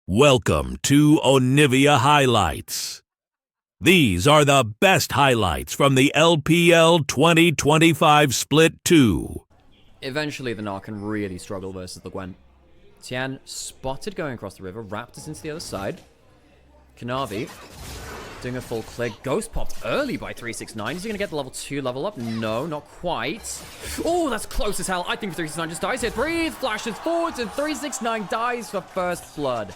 Welcome to Onivia Highlights. These are the best highlights from the LPL 2025 Split 2. Eventually, the Gnar can really struggle versus the Gwen. Tian spotted going across the river, Raptors into the other side. Kanavi doing a full clear. Ghost popped early by 369. Is he going to get the level 2 level up? No, not quite. Oh, that's close as hell. I think 369 just dies here. Breathe, flashes forwards, and 369 dies for first blood.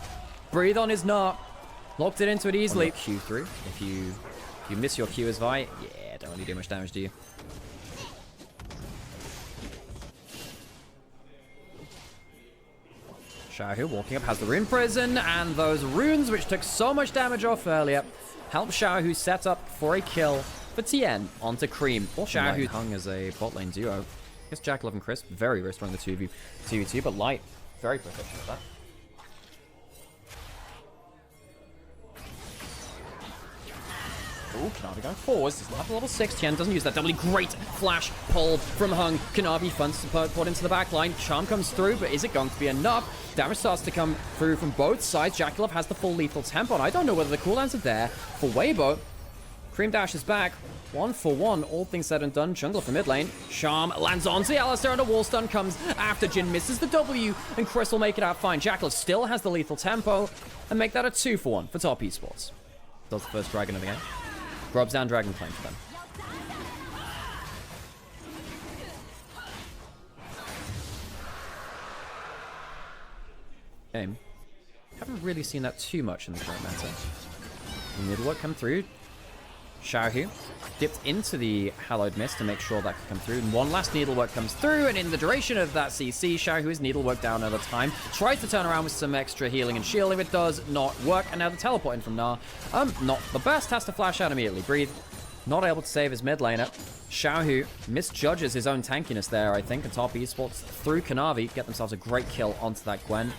Breathe on his Gnar. Locked it into it easily. Q through. If you miss your Q as Vi, yeah, don't really do much damage, do you? Xiaohu walking up, has the rune prison, and those runes, which took so much damage off earlier, help Xiaohu set up for a kill for Tien onto Cream. Or Xiaohu hung as a bot lane duo. I guess Jackalove and Crisp, very risky on the 2v2, but Light, very proficient at that. Ooh, Kanavi going forwards. Doesn't have the level 6. Tien doesn't use that doubly great flash pull from Hung. Kanavi funds to put into the back line. Charm comes through, but is it going to be enough? Damage starts to come through from both sides. Jackalove has the full lethal tempo, and I don't know whether the cooldowns are there for Weibo. Cream dashes back. 1-for-1, all things said and done. Jungle for mid lane. Charm lands onto Alistair, and a wall stun comes after Jin misses the W, and Chris will make it out fine. Jackalove still has the lethal tempo, and make that a 2-for-1 for top esports. Does the first dragon of the game. Grubs down Dragon Flame for them. Game. Haven't really seen that too much in the current meta. Needlework come through. Xiaohu dipped into the Hallowed Mist to make sure that could come through. And one last Needlework comes through, and in the duration of that CC, Xiaohu is Needlework down at a time. Tries to turn around with some extra healing and shielding. It does not work. And now the teleport in from Gnar. Not the best. Has to flash out immediately. Breathe. Not able to save his mid laner. Xiaohu misjudges his own tankiness there, I think. And top esports through Kanavi get themselves a great kill onto that Gwen,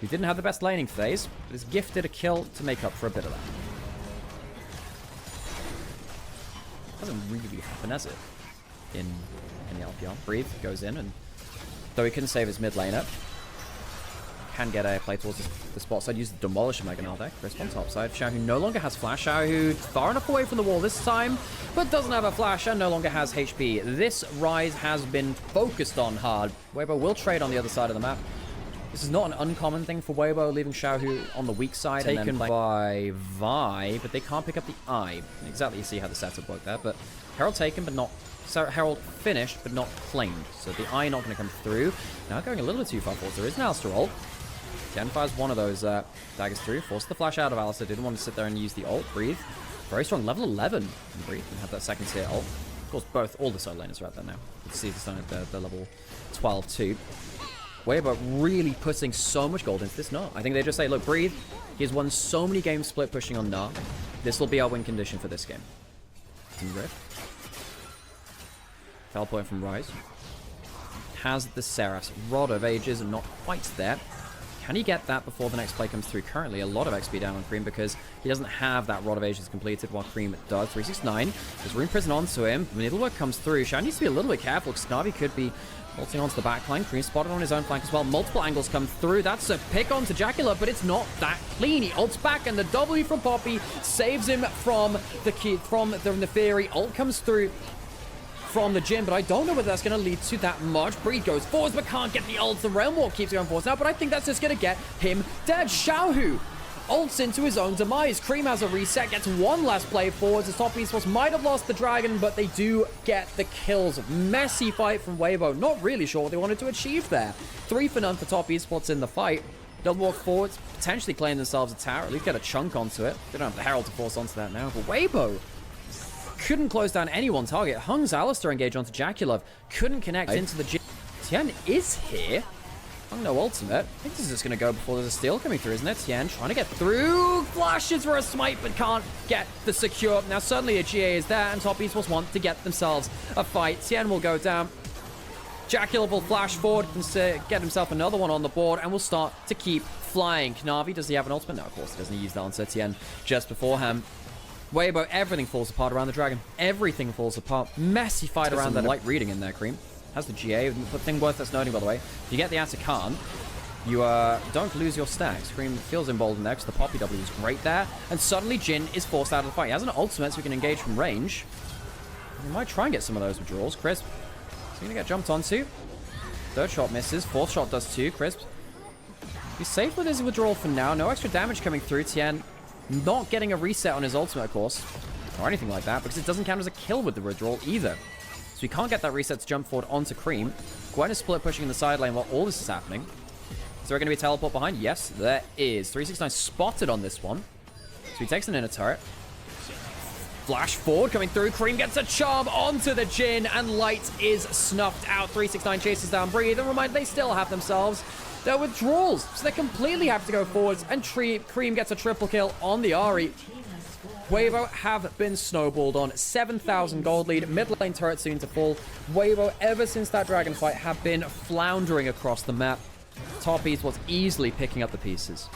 who didn't have the best laning phase, but is gifted a kill to make up for a bit of that. Doesn't really happen, has it? In the LPL. Breathe goes in, and though he couldn't save his mid laner, can get a play towards the spot side. Use the Demolish Mega Gnar there. Crisp on top side. Xiaohu no longer has flash. Xiaohu far enough away from the wall this time, but doesn't have a flash and no longer has HP. This Rise has been focused on hard. Weibo will trade on the other side of the map. This is not an uncommon thing for Weibo, leaving Xiaohu on the weak side. Taken by Vi, but they can't pick up the eye. Exactly, you see how the setup worked there. But Herald taken, but not... So Herald finished, but not claimed. So the eye not going to come through. Now going a little bit too far forward. There is an Alistair ult. Jen fires one of those daggers through. Forced the flash out of Alistair. Didn't want to sit there and use the ult. Breathe. Very strong. Level 11. And Breathe. And have that second tier ult. Of course, all the solo laners are out there now. You can see the stun at the level 12 too. Weibo really putting so much gold into this Gnar. I think they just say, look, Breathe. He's won so many games split pushing on Gnar. This will be our win condition for this game. Rift. Teleport from Rise. Has the Seraph's Rod of Ages, and not quite there. Can he get that before the next play comes through? Currently, a lot of XP down on Cream because he doesn't have that Rod of Ages completed while Cream does. 369. There's Rune Prison onto him. Needlework comes through. Shao needs to be a little bit careful because Navi could be ulting onto the backline. Cream spotted on his own flank as well. Multiple angles come through. That's a pick onto Jackalove, but it's not that clean. He ults back, and the W from Poppy saves him from the Neferi. Ult comes through from the Jin, but I don't know whether that's going to lead to that much. Breed goes forwards, but can't get the ult. The Realm Walk keeps going forwards now, but I think that's just going to get him dead. Xiaohu ults into his own demise. Cream has a reset, gets one last play forwards. The top esports might have lost the dragon, but they do get the kills. Messy fight from Weibo. Not really sure what they wanted to achieve there. 3 for none for top esports in the fight. They'll walk forwards, potentially claim themselves a tower, at least get a chunk onto it. They don't have the Herald to force onto that now, but Weibo couldn't close down any one target. Hung's Alistair engage onto Jackalove. Couldn't connect into the Jin. Tien is here. Hung no ultimate. I think this is just going to go before there's a steal coming through, isn't it? Tien trying to get through. Flashes for a smite, but can't get the secure. Now suddenly a GA is there, and top esports want to get themselves a fight. Tien will go down. Jackalove will flash forward and get himself another one on the board, and will start to keep flying. Kanavi, does he have an ultimate? No, of course he doesn't. He used that on Tien just beforehand. Weibo, everything falls apart around the dragon. Everything falls apart. Messy fight around that. Light reading in there, Cream. Has the GA, but thing worth that's noting, by the way. If you get the Atakan, You don't lose your stacks. Cream feels emboldened there because the Poppy W is great there. And suddenly Jin is forced out of the fight. He has an ultimate so he can engage from range. He might try and get some of those withdrawals. Crisp is going to get jumped onto. Third shot misses. Fourth shot does too. Crisp, he's safe with his withdrawal for now. No extra damage coming through. Tien not getting a reset on his ultimate, of course. Or anything like that because it doesn't count as a kill with the withdrawal either. So he can't get that reset to jump forward onto Cream. Gwen is split pushing in the side lane while all this is happening. Is there going to be a teleport behind? Yes, there is. 369 spotted on this one. So he takes an inner turret. Flash forward coming through. Cream gets a charm onto the Jin, and Light is snuffed out. 369 chases down Breathe. And remind, they still have themselves their withdrawals. So they completely have to go forwards, and Cream gets a triple kill on the Ahri. Weibo have been snowballed on. 7,000 gold lead. Mid lane turret soon to fall. Weibo, ever since that dragon fight, have been floundering across the map. Top Esports easily picking up the pieces.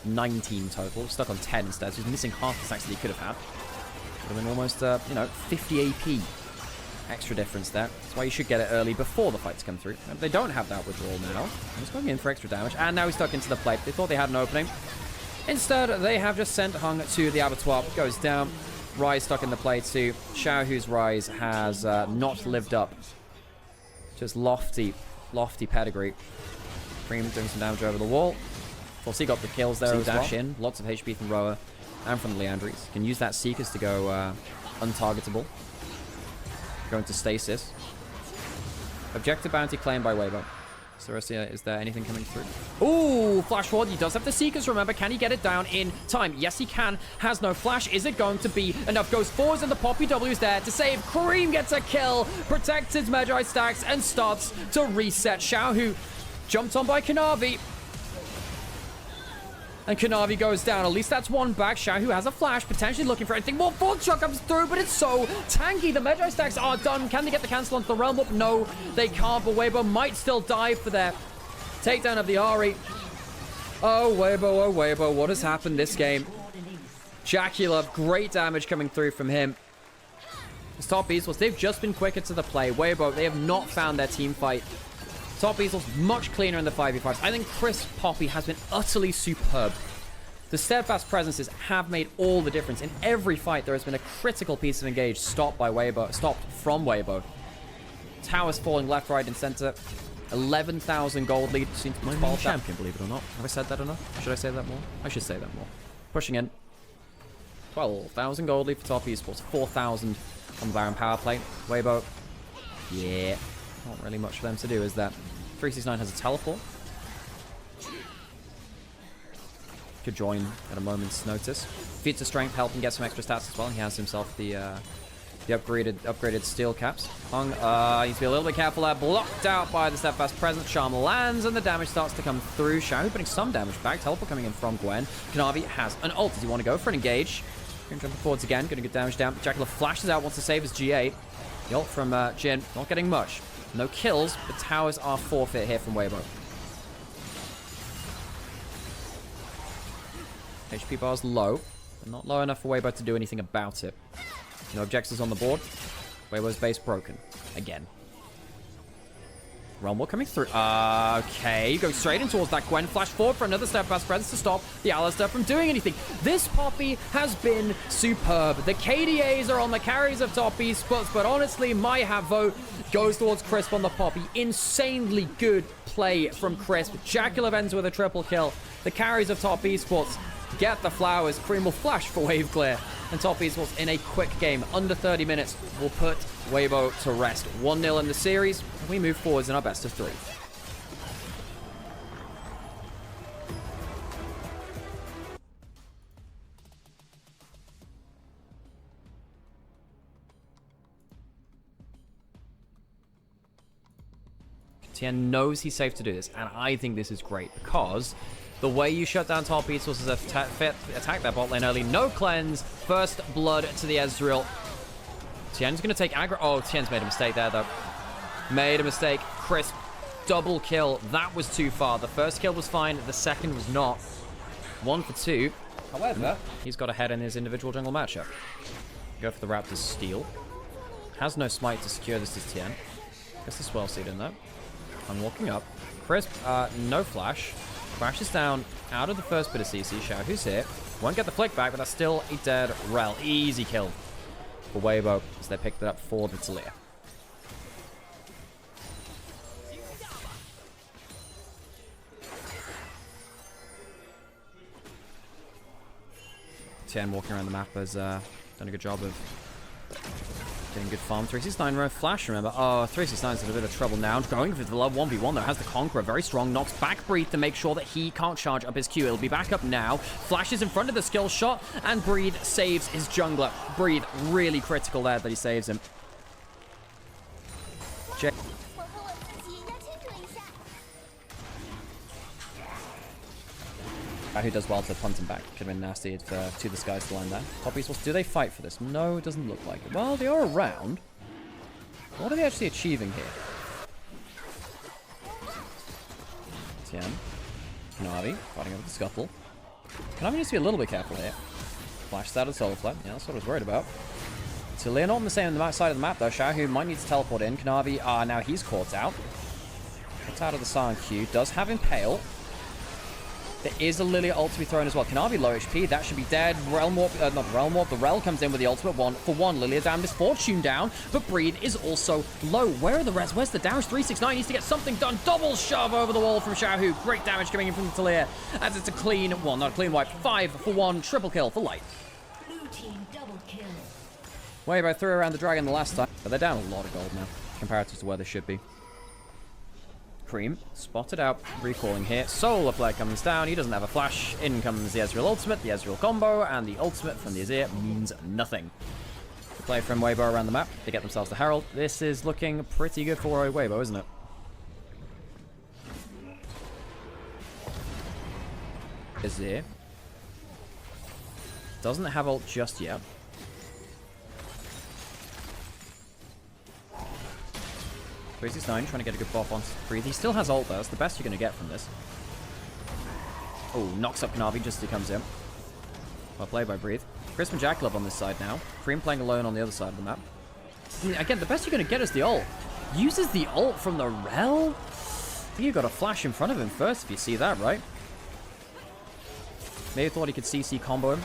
19 total. Stuck on 10 instead. So he's missing half the stacks that he could have had. Would have been almost, 50 AP. Extra difference there. That's why you should get it early before the fights come through. They don't have that withdrawal now. He's going in for extra damage. And now he's stuck into the plate. They thought they had an opening. Instead, they have just sent Hung to the abattoir. Goes down. Rise stuck in the plate too. Xiaohu's Rise has not lived up. Just lofty pedigree. Cream doing some damage over the wall. Of course, he got the kills there as dash in. Lots of HP from Roa and from the Leandries. Can use that Seekers to go untargetable. Going to stasis. Objective bounty claimed by Weibo. Is there anything coming through? Ooh, flash forward. He does have the Seekers, remember. Can he get it down in time? Yes, he can. Has no flash. Is it going to be enough? Goes forwards, and the Poppy W is there to save. Cream gets a kill, protects his Magi stacks, and starts to reset. Xiaohu jumped on by Kanavi. And Kanavi goes down. At least that's one back. Xiaohu has a flash, potentially looking for anything more. Fourth shot comes through, but it's so tanky. The Magi stacks are done. Can they get the cancel onto the realm up? No, they can't, but Weibo might still dive for their takedown of the Ahri. Oh, Weibo, what has happened this game? Jacula, great damage coming through from him. His top Esports, they've just been quicker to the play. Weibo, they have not found their team fight. Top Esports much cleaner in the 5v5s. I think Chris Poppy has been utterly superb. The steadfast presences have made all the difference. In every fight, there has been a critical piece of engage stopped from Weibo. Towers falling left, right, and center. 11,000 gold lead. Seems to be my champion, believe it or not. Have I said that enough? Should I say that more? I should say that more. Pushing in. 12,000 gold lead for Top Esports. 4,000 on the Baron power play. Weibo. Yeah. Not really much for them to do, is that? 369 has a teleport. Could join at a moment's notice. Feats of strength help him get some extra stats as well. He has himself the upgraded steel caps. Hung needs to be a little bit careful there. Blocked out by the steadfast presence. Charm lands and the damage starts to come through. Xiaohu putting some damage back. Teleport coming in from Gwen. Kanavi has an ult. Does he want to go for an engage? Jumping forwards again. Going to get damage down. Jacula flashes out. Wants to save his G8. The ult from Jin. Not getting much. No kills, but towers are forfeit here from Weibo. HP bar's low, but not low enough for Weibo to do anything about it. No objectives on the board. Weibo's base broken. Again. Rumble coming through. Okay, go straight in towards that Gwen. Flash forward for another steadfast presence to stop the Alistair from doing anything. This Poppy has been superb. The KDAs are on the carries of Top Esports, but honestly, my vote goes towards Crisp on the Poppy. Insanely good play from Crisp. Jacula ends with a triple kill. The carries of Top Esports get the flowers. Cream will flash for wave clear. And Top Esports in a quick game, under 30 minutes, will put Weibo to rest. 1-0 in the series. And we move forwards in our best of 3. Tien knows he's safe to do this, and I think this is great because the way you shut down Top Esports is attack that bot lane early. No cleanse. First blood to the Ezreal. Tien's going to take aggro. Oh, Tien's made a mistake there, though. Made a mistake. Crisp. Double kill. That was too far. The first kill was fine. The second was not. 1 for 2. However, he's got ahead in his individual jungle matchup. Go for the route to steal. Has no smite to secure this as Tien. Gets the Swell Seed in there. I'm walking up. Crisp, no flash. Crashes down out of the first bit of CC. Xiaohu's here. Won't get the flick back, but that's still a dead Rel. Easy kill for Weibo as they picked it up for the Talia. TN walking around the map has done a good job of getting good farm. 369 row flash, remember. Oh, 369's in a bit of trouble now. Going for the love 1v1 though. Has the Conqueror, very strong. Knocks back Breathe to make sure that he can't charge up his Q. It'll be back up now. Flashes in front of the skill shot, and Breathe saves his jungler. Breathe, really critical there that he saves him. Who does well to punt him back. Could have been nasty for To The Skies to land there. Top Esports, do they fight for this? No, it doesn't look like it. Well, they are around. What are they actually achieving here? TN. Kanavi, fighting over the scuttle. Kanavi needs to be a little bit careful here. Flashes out of the solar flare. Yeah, that's what I was worried about. Talia not on the same side of the map, though. Xiaohu might need to teleport in. Kanavi, now he's caught out. Caught out of the Silent Q. Does have Impale. There is a Lilia ult to be thrown as well. Kanavi low HP. That should be dead. Realm Warp, not Realm Warp. The Rel comes in with the ultimate 1-for-1. Lilia down. Misfortune down. But Breathe is also low. Where are the res? Where's the damage? 369 needs to get something done. Double shove over the wall from Xiaohu. Great damage coming in from the Talia. As it's a clean, well, not a clean wipe. 5-for-1. Triple kill for Light. Blue team double kill. Weibo threw around the dragon the last time. But they're down a lot of gold now. Comparative to where they should be. Cream, spotted out, recalling here. Solar Flare comes down, he doesn't have a flash. In comes the Ezreal ultimate, the Ezreal combo, and the ultimate from the Azir means nothing. The play from Weibo around the map, they get themselves the Herald. This is looking pretty good for Weibo, isn't it? Azir doesn't have ult just yet. He's 9, trying to get a good buff on Breathe. He still has ult though. That's the best you're going to get from this. Oh, knocks up Navi just as he comes in. Well played by Breathe. Crisp and Jackalove on this side now. Cream playing alone on the other side of the map. I mean, again, the best you're going to get is the ult. Uses the ult from the Rel? I think you got a flash in front of him first if you see that, right? Maybe thought he could CC combo him.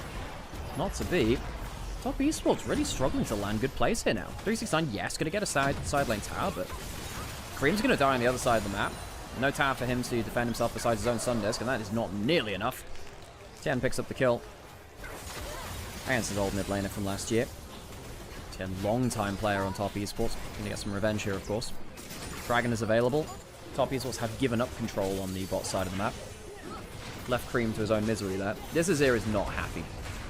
Not to be. Top Esports really struggling to land good plays here now. 369, yes, going to get a side lane tower, but Cream's going to die on the other side of the map. No tower for him to defend himself besides his own Sun Disc, and that is not nearly enough. TN picks up the kill. Against his old mid laner from last year. TN, long-time player on Top Esports. Going to get some revenge here, of course. Dragon is available. Top Esports have given up control on the bot side of the map. Left Cream to his own misery there. This Azir is not happy.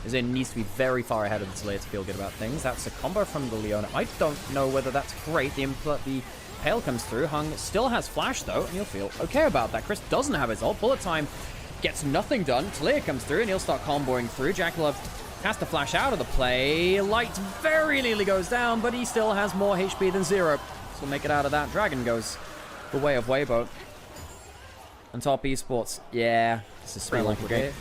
Azir needs to be very far ahead of the Talia to feel good about things. That's a combo from the Leona. I don't know whether that's great. The Pale comes through. Hung still has flash though, and he'll feel okay about that. Chris doesn't have his ult. Bullet time gets nothing done. Talia comes through, and he'll start comboing through. Jackalove has to flash out of the play. Light very nearly goes down, but he still has more HP than Zero. So we'll make it out of that. Dragon goes the way of Weibo. And Top Esports, yeah, this is sweet like a game.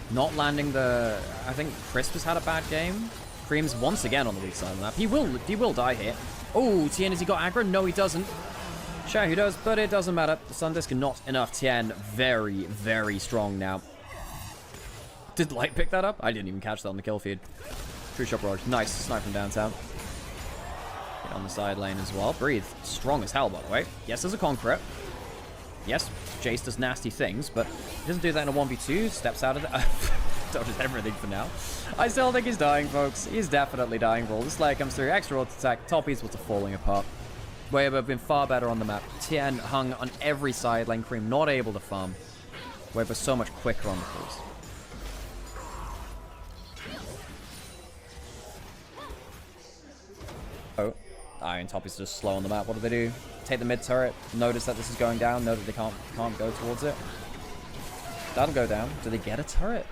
Not landing the... I think Crisp has had a bad game. Cream's once again on the weak side of the map. He will die here. Oh, TN, has he got aggro? No, he doesn't. Xiaohu does, but it doesn't matter. The Sun Disc not enough. TN, very, very strong now. Did Light pick that up? I didn't even catch that on the kill feed. True shot rogue. Nice. Snipe from downtown. Get on the side lane as well. Breathe. Strong as hell, by the way. Yes, there's a Conqueror. Yes, Jace does nasty things, but he doesn't do that in a 1v2. Steps out of it. Dodges everything for now. I still think he's dying, folks. He's definitely dying. Roll. The Slayer comes through. Extra ult attack. Top Esports are falling apart. Weibo have been far better on the map. TN hung on every side lane. Cream not able to farm. Weibo so much quicker on the pulls. Oh, Iron Top is just slow on the map. What do they do? Take the mid turret. Notice that this is going down. Know that they can't go towards it. That'll go down. Do they get a turret?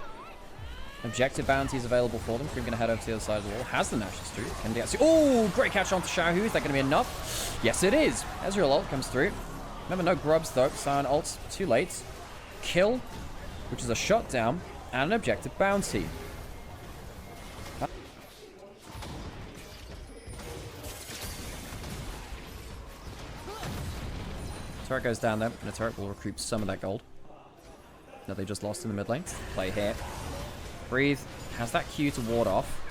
Objective bounties available for them. Cream gonna head over to the other side of the wall. Has the Nash's through. Can they actually... Oh, great catch onto Xiaohu. Is that gonna be enough? Yes, it is. Ezreal ult comes through. Remember, no grubs though. Sion ults too late. Kill, which is a shutdown, and an objective bounty. Turret goes down there, and the turret will recoup some of that gold that they just lost in the mid lane. Play here. Breathe. Has that Q to ward off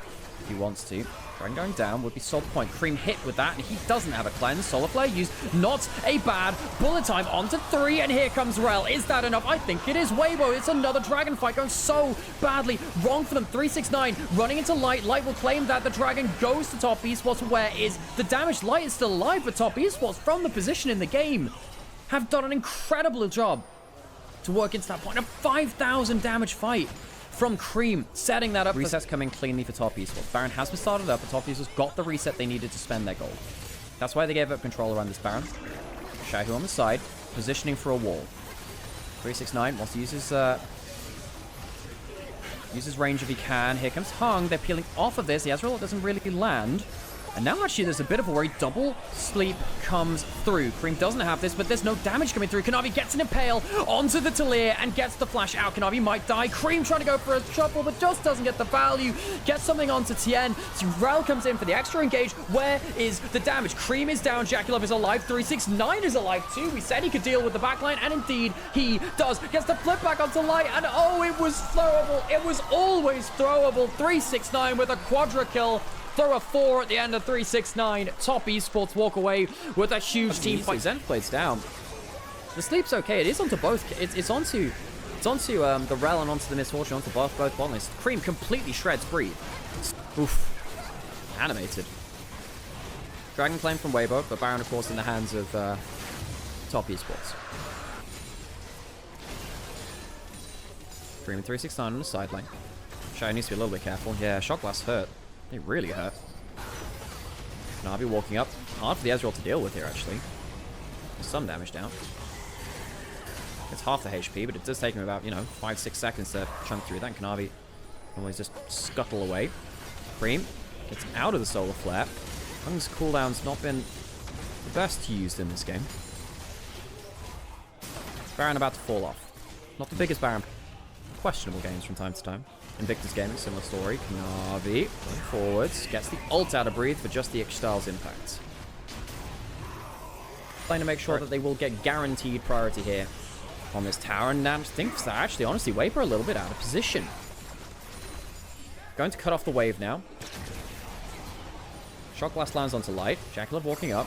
if he wants to. Dragon going down would be sold point. Cream hit with that, and he doesn't have a cleanse. Solar Flare used. Not a bad bullet time onto 3, and here comes Rel. Is that enough? I think it is. Weibo, it's another dragon fight going so badly wrong for them. 369 running into Light. Light will claim that. The dragon goes to top Esports. Where is the damage? Light is still alive, but top Esports from the position in the game have done an incredible job to work into that point. A 5,000 damage fight from Cream, setting that up. Resets coming cleanly for top Esports. Baron has been started up, but top Esports got the reset they needed to spend their gold. That's why they gave up control around this Baron. Shahu on the side, positioning for a wall. 369 wants to use his range if he can. Here comes Hung. They're peeling off of this. The Ezreal doesn't really land. And now actually there's a bit of a worry. Double sleep comes through. Cream doesn't have this, but there's no damage coming through. Kanavi gets an Impale onto the Talir and gets the flash out. Kanavi might die. Cream trying to go for a shuffle, but just doesn't get the value. Gets something onto Tien. So Rel comes in for the extra engage. Where is the damage? Cream is down. Jaculov is alive. 369 is alive too. We said he could deal with the backline, and indeed he does. Gets the flip back onto Light, and oh, it was throwable. It was always throwable. 369 with a quadra kill. Throw a 4 at the end of 369. Top Esports walk away with a huge team fight. Zenflade's down. The sleep's okay. It is onto both. It's onto the Rel and onto the Misfortune, onto both bot lanes. Cream completely shreds Breathe. Oof. Animated. Dragon claim from Weibo, but Baron, of course, in the hands of Top Esports. Cream and 369 on the side lane. Shy needs to be a little bit careful. Yeah, Shock Blast hurt. They really hurt. Navi walking up. Hard for the Ezreal to deal with here, actually. There's some damage down. It's half the HP, but it does take him about, 5-6 seconds to chunk through that. And Kanavi can always just scuttle away. Cream gets out of the Solar Flare. Hung's cooldown's not been the best used in this game. Baron about to fall off. Not the biggest Baron. Questionable games from time to time. Invictus Gaming, similar story. Kanavi going forwards. Gets the ult out of Breathe for just the Ixtal's impact. Trying to make sure that they will get guaranteed priority here on this tower. And I think that actually, honestly, Weibo a little bit out of position. Going to cut off the wave now. Shock Blast lands onto Light. Jaculov walking up.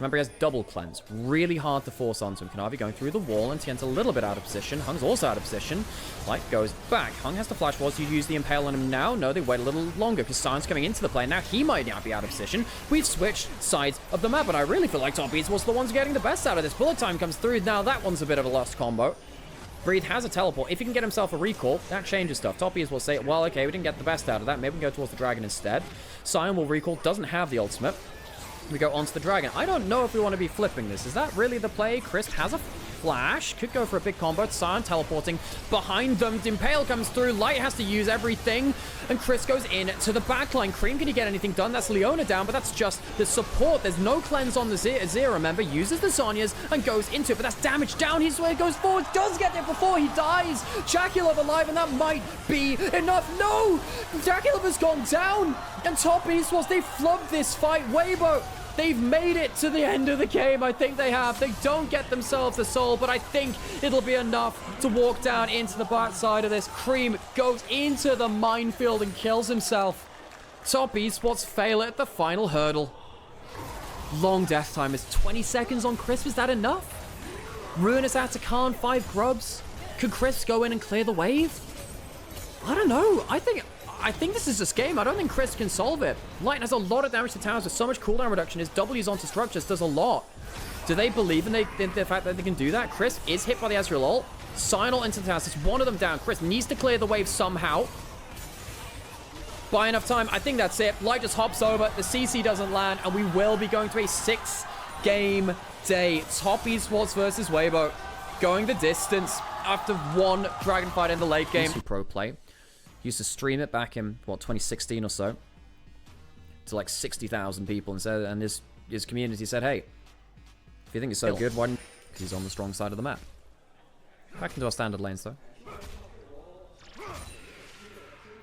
Remember, he has double cleanse. Really hard to force onto him. Kanavi going through the wall, and Tien's a little bit out of position. Hung's also out of position. Light goes back. Hung has to flash forwards. You use the Impale on him now. No, they wait a little longer because Sion's coming into the play. Now he might now be out of position. We've switched sides of the map, and I really feel like Top Esports was the ones getting the best out of this. Bullet time comes through. Now that one's a bit of a lost combo. Breathe has a teleport. If he can get himself a recall, that changes stuff. Top Esports will say, well, okay, we didn't get the best out of that. Maybe we can go towards the dragon instead. Sion will recall. Doesn't have the ultimate. We go onto the dragon. I don't know if we want to be flipping this. Is that really the play? Crisp has a flash. Could go for a big combo. Sion teleporting behind them. Impale comes through. Light has to use everything. And Chris goes in to the backline. Cream, can he get anything done? That's Leona down, but that's just the support. There's no cleanse on the Zero, remember. Uses the Zhonya's and goes into it, but that's damage down. He's where he goes forward. Does get there before he dies. Jaculov alive, and that might be enough. No! Jaculov has gone down. And Top Esports, they flubbed this fight. Weibo, they've made it to the end of the game. I think they have. They don't get themselves the soul, but I think it'll be enough to walk down into the back side of this. Cream goes into the minefield and kills himself. Top Esports fail at the final hurdle. Long death time is 20 seconds on Crisp. Is that enough? Ruinous out to Khan, 5 grubs. Could Crisp go in and clear the wave? I don't know. I think this is this game. I don't think Chris can solve it. Light has a lot of damage to towers with so much cooldown reduction. His W's onto structures does a lot. Do they believe in the fact that they can do that? Chris is hit by the Ezreal ult. Signal into the towers. It's one of them down. Chris needs to clear the wave somehow. By enough time. I think that's it. Light just hops over. The CC doesn't land. And we will be going to a 6-game day. Top Esports versus Weibo. Going the distance after one dragon fight in the late game. Pro play. Used to stream it back in, 2016 or so, to like 60,000 people, and his community said, hey, if you think it's so good, why don't... Because he's on the strong side of the map. Back into our standard lanes, though.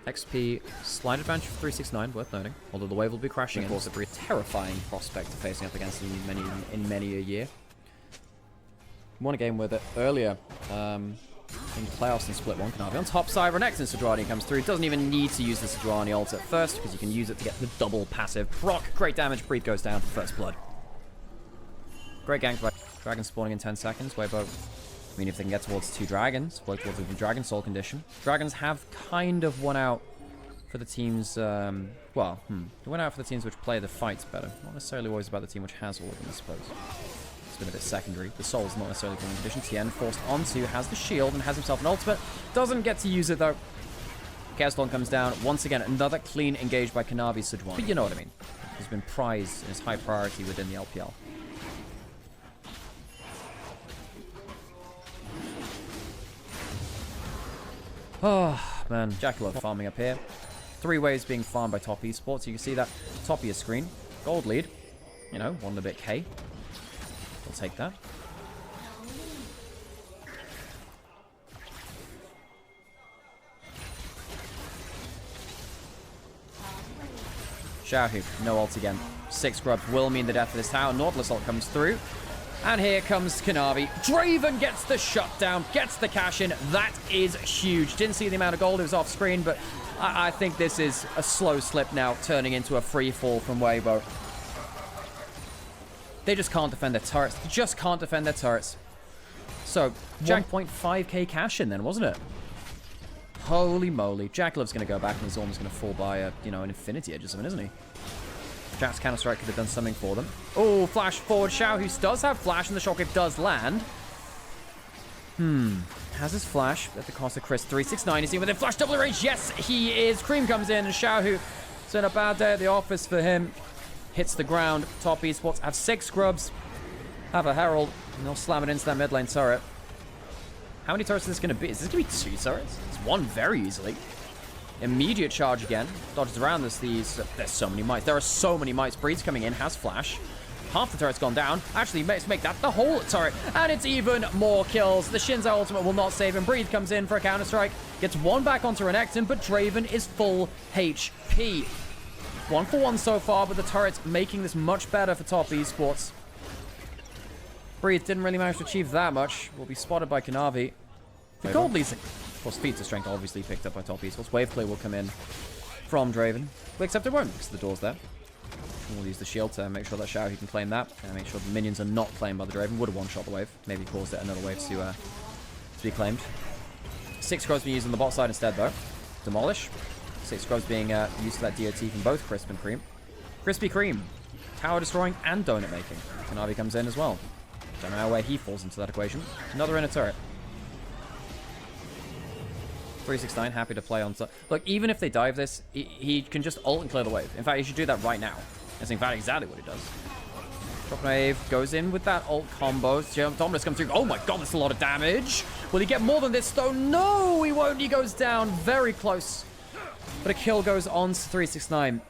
XP, slight advantage for 369, worth noting, although the wave will be crashing. Of course, a very terrifying prospect of facing up against in many a year. won a game with it earlier in the playoffs in Split 1. Kanavi on top side. Renekton Sejuani comes through. Doesn't even need to use the Sejuani ult at first because you can use it to get the double passive proc. Great damage. Breathe goes down for first blood. Great gank by Dragon spawning in 10 seconds. Weibo, I mean, if they can get towards 2 dragons, work towards the Dragon Soul condition. Dragons have kind of won out for the teams, they went out for the teams which play the fights better. Not necessarily always about the team which has all of them, I suppose. It's been a bit secondary. The Soul's not necessarily in condition. Tien forced onto, has the shield and has himself an ultimate. Doesn't get to use it though. Keston comes down. Once again, another clean engage by Kanavi Sejuani. But you know what I mean. He's been prized and is high priority within the LPL. Oh, man. Jackalope farming up here. 3 waves being farmed by Top Esports. You can see that top of your screen. Gold lead. You know, 1 bit K. We'll take that. Xiaohu, no ult again. 6 grubs will mean the death of this tower. Nautilus ult comes through. And here comes Kanavi. Draven gets the shutdown, gets the cash in. That is huge. Didn't see the amount of gold, it was off screen, but I think this is a slow slip now, turning into a free fall from Weibo. They just can't defend their turrets. They just can't defend their turrets. So, 1.5k cash in then, wasn't it? Holy moly. Jackalope's going to go back and he's almost going to fall by an infinity edge or something, isn't he? Jack's counter-strike could have done something for them. Oh, flash forward. Xiaohu does have flash, and the shockwave does land. Has his flash at the cost of Chris. 369 is he within flash double range. Yes, he is. Cream comes in, and Xiaohu, it's been a bad day at the office for him. Hits the ground. Top Esports have 6 scrubs. Have a Herald, and they'll slam it into that mid lane turret. How many turrets is this going to be? Is this going to be 2 turrets? It's 1 very easily. Immediate charge again. Dodges around this. There's so many mites. There are so many mites. Breed's coming in. Has flash. Half the turret's gone down. Actually, let's make that the whole turret. And it's even more kills. The Shinzo ultimate will not save him. Breathe comes in for a counter-strike. Gets 1 back onto Renekton, but Draven is full HP. 1 for 1 so far, but the turret's making this much better for Top Esports. Breathe didn't really manage to achieve that much. Will be spotted by Kanavi. The gold leads. Of course, speed to strength obviously picked up by Top Esports. Wave clear will come in from Draven. Except it won't because the door's there. We'll use the shield to make sure that Xiaohu can claim that. And make sure the minions are not claimed by the Draven. Would have one-shot the wave. Maybe caused it another wave to be claimed. 6 scrubs being used on the bot side instead though. Demolish. 6 scrubs being used for that DOT from both Crisp and Cream. Crispy Cream. Tower destroying and donut making. Kanavi comes in as well. Don't know where he falls into that equation. Another inner turret. 369, happy to play on. Look, even if they dive this, he can just ult and clear the wave. In fact, he should do that right now. That's in fact exactly what he does. Drop wave goes in with that ult combo. Dominus comes through. Oh my god, that's a lot of damage. Will he get more than this though? No, he won't. He goes down very close. But a kill goes on to 369.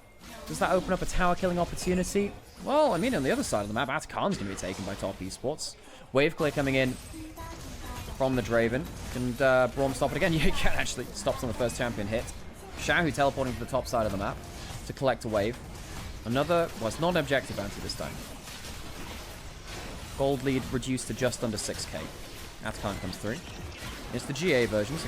Does that open up a tower killing opportunity? Well, I mean, on the other side of the map, Atakan's going to be taken by Top Esports. Wave clear coming in from the Draven. And Braum stop it again. Yeah, he can actually. Stops on the first champion hit. Xiaohu teleporting to the top side of the map to collect a wave. Another, well, it's not an objective bounty this time. Gold lead reduced to just under 6k. Atakan comes through. It's the GA version. So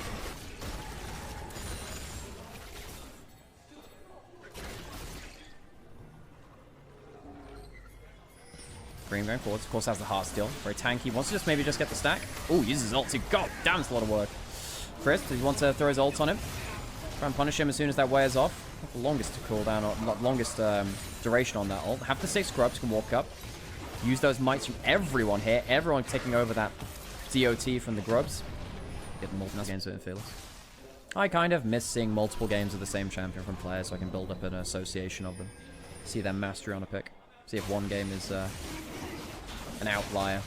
Green going forwards. Of course, has the heart steal. Very tanky. Wants to just maybe just get the stack. Oh, uses his ult. God damn, it's a lot of work. Chris, does he want to throw his ult on him? Try and punish him as soon as that wears off. Not the longest to cooldown, or not longest duration on that ult. Have the 6 scrubs, can walk up. Use those mites from everyone here. Everyone taking over that DOT from the grubs. Get them multiple games with Fearless. I kind of miss seeing multiple games of the same champion from players so I can build up an association of them. See their mastery on a pick. See if one game is an outlier.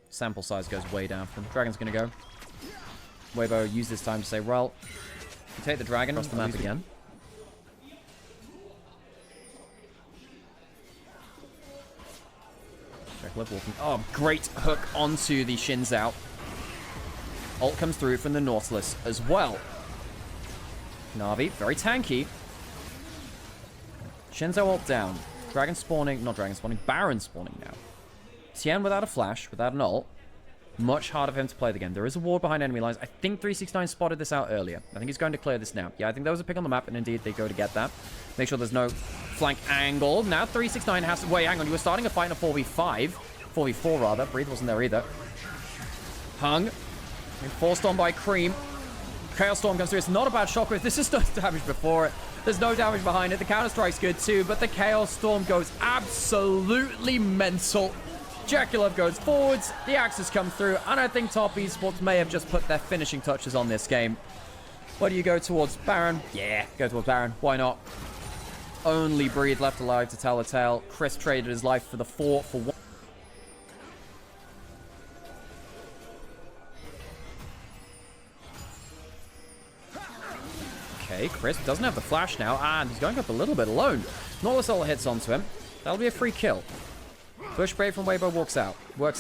Sample size goes way down for them. Dragon's going to go. Weibo used this time to say, well, you take the dragon across the map again. Walking. Oh, great hook onto the Shin's out. Ult comes through from the Nautilus as well. Navi, very tanky. Shinzo ult down. Dragon spawning, not dragon spawning, Baron spawning now. Tien without a flash, without an ult. Much harder for him to play the game. There is a ward behind enemy lines. I think 369 spotted this out earlier. I think he's going to clear this now. Yeah, I think there was a pick on the map, and indeed they go to get that. Make sure there's no flank angle. Now 369 has to... Wait, hang on. You were starting a fight in a 4v5. 4v4, rather. Breathe wasn't there either. Hung. And forced on by Cream. Chaos Storm comes through. It's not a bad shockwave. This is no damage before it. There's no damage behind it. The counter-strike's good too, but the Chaos Storm goes absolutely mental. Jaculov goes forwards, the axes come through, and I think Top Esports may have just put their finishing touches on this game. Where do you go towards Baron? Yeah, go towards Baron. Why not? Only Breathe left alive to tell a tale. Chris traded his life for the 4 for 1. Okay, Chris doesn't have the flash now, and he's going up a little bit alone. Nautilus all hits onto him. That'll be a free kill. Push Brave from Weibo works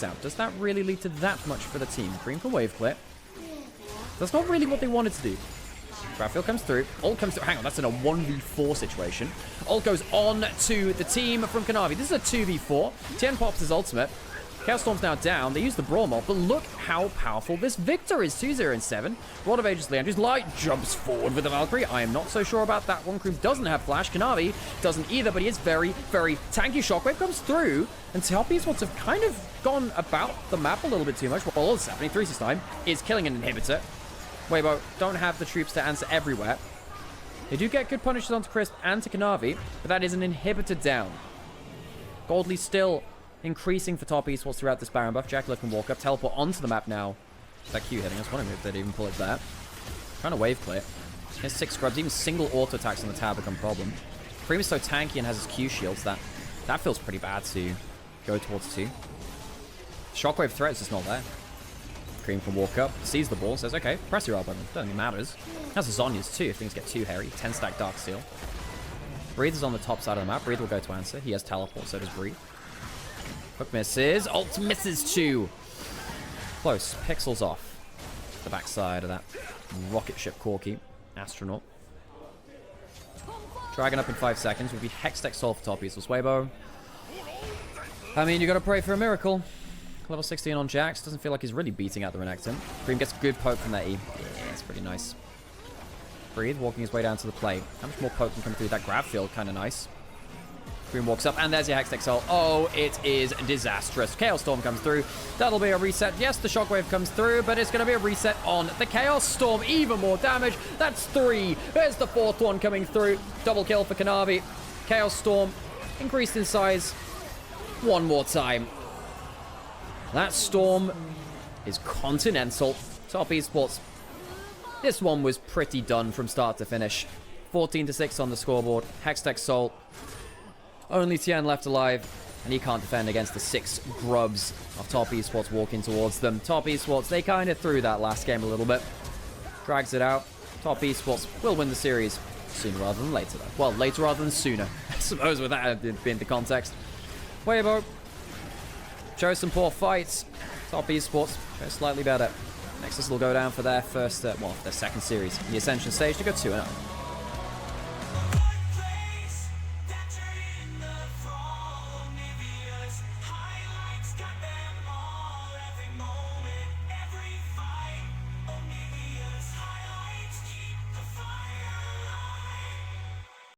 out. Does that really lead to that much for the team? Green for wave clear. That's not really what they wanted to do. Bradfield comes through. Ult comes through. Hang on, that's in a 1v4 situation. Ult goes on to the team from Kanavi. This is a 2v4. Tien pops his ultimate. Chaos Storm's now down. They use the Brawl Mob, but look how powerful this Victor is. 2-0-7. Rod of Ages Leandri's Light jumps forward with the Valkyrie. I am not so sure about that one. Cream doesn't have Flash. Kanavi doesn't either, but he is very, very tanky. Shockwave comes through, and Top Esports have kind of gone about the map a little bit too much. Well, all that's happening. 369 is killing an inhibitor. Weibo don't have the troops to answer everywhere. They do get good punishes onto Crisp and to Kanavi, but that is an inhibitor down. Goldly still increasing for Top Esports throughout this Baron buff. Jackler can walk up, teleport onto the map now. Is that Q hitting? I was wondering if they'd even pull it there. Trying to wave clear. He has 6 scrubs. Even single auto attacks on the tower become a problem. Cream is so tanky and has his Q shields that feels pretty bad to go towards 2. Shockwave threat is just not there. Cream can walk up, sees the ball, says, okay, press your R button. Doesn't even matters. Has the Zhonya's too if things get too hairy. 10 stack Darksteel. Breathe is on the top side of the map. Breathe will go to answer. He has teleport, so does Breathe. Hook misses. Ult misses too. Close. Pixels off. The backside of that rocket ship Corki. Astronaut. Dragon up in 5 seconds. Will be Hextech Soul for Top Esports. Weibo. I mean, you gotta pray for a miracle. Level 16 on Jax. Doesn't feel like he's really beating out the Renekton. Cream gets a good poke from that E. Yeah, it's pretty nice. Breathe, walking his way down to the plate. How much more poke can come through? That grab field, kind of nice. Green walks up, and there's your Hextech Soul. Oh, it is disastrous. Chaos Storm comes through. That'll be a reset. Yes, the Shockwave comes through, but it's going to be a reset on the Chaos Storm. Even more damage. That's 3. There's the 4th one coming through. Double kill for Kanavi. Chaos Storm increased in size one more time. That Storm is continental. Top Esports. This one was pretty done from start to finish. 14-6 on the scoreboard. Hextech Soul. Only Tien left alive, and he can't defend against the 6 grubs of Top Esports walking towards them. Top Esports, they kind of threw that last game a little bit. Drags it out. Top Esports will win the series sooner rather than later, though. Well, later rather than sooner, I suppose, with that being the context. Weibo chose some poor fights. Top Esports chose slightly better. Nexus will go down for their first, their second series in the Ascension stage to go 2-0.